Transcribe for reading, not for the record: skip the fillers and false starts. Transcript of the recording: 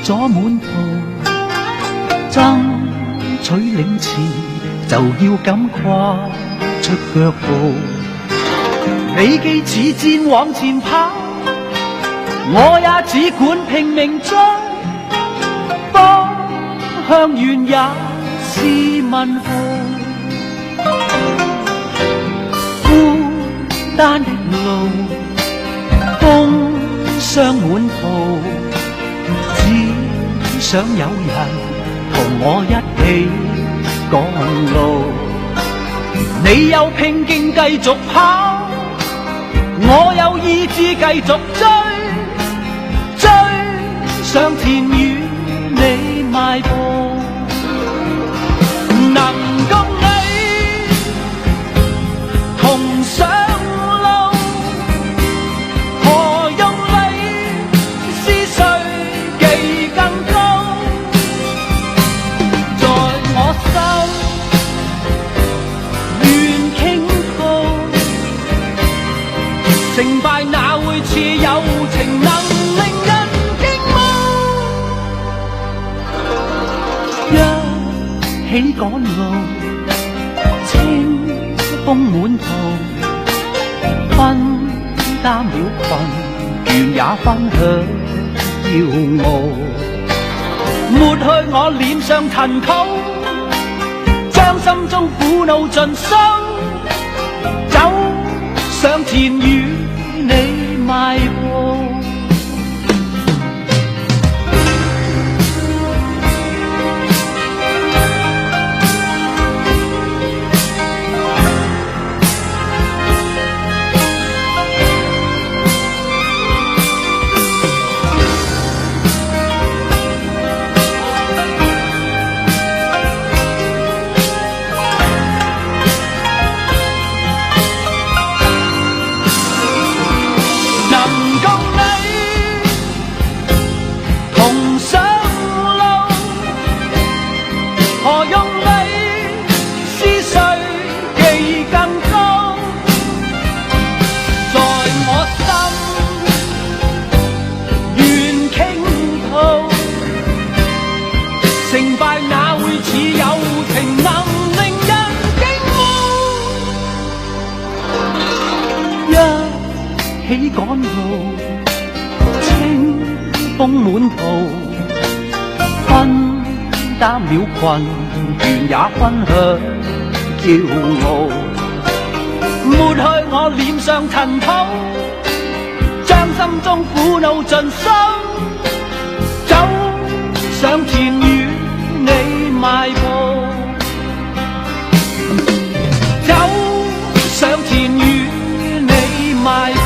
咗滿途，爭取領前就要敢跨出腳步。你既似箭往前跑，我也只管拼命追，方向遠也是問號。孤單的路，風霜滿途，只想有人同我一起趕路。你有拼勁繼續跑，我有意志繼續追，追上前與你邁步。能共你同上路，何用理是誰技更高？在我心願傾吐，成敗哪會似友情能令人驚慕？一起趕路，清風滿途，分擔了困，倦也分享驕傲。抹去我臉上塵土，將心中苦惱盡收，走上前與你邁步。成敗哪會似友情能令人驚慕？一起趕路，清風滿途，分擔了困，倦也分享驕傲。抹去我臉上塵土，將心中苦惱盡收，走上前與你邁步，走上前與你邁步。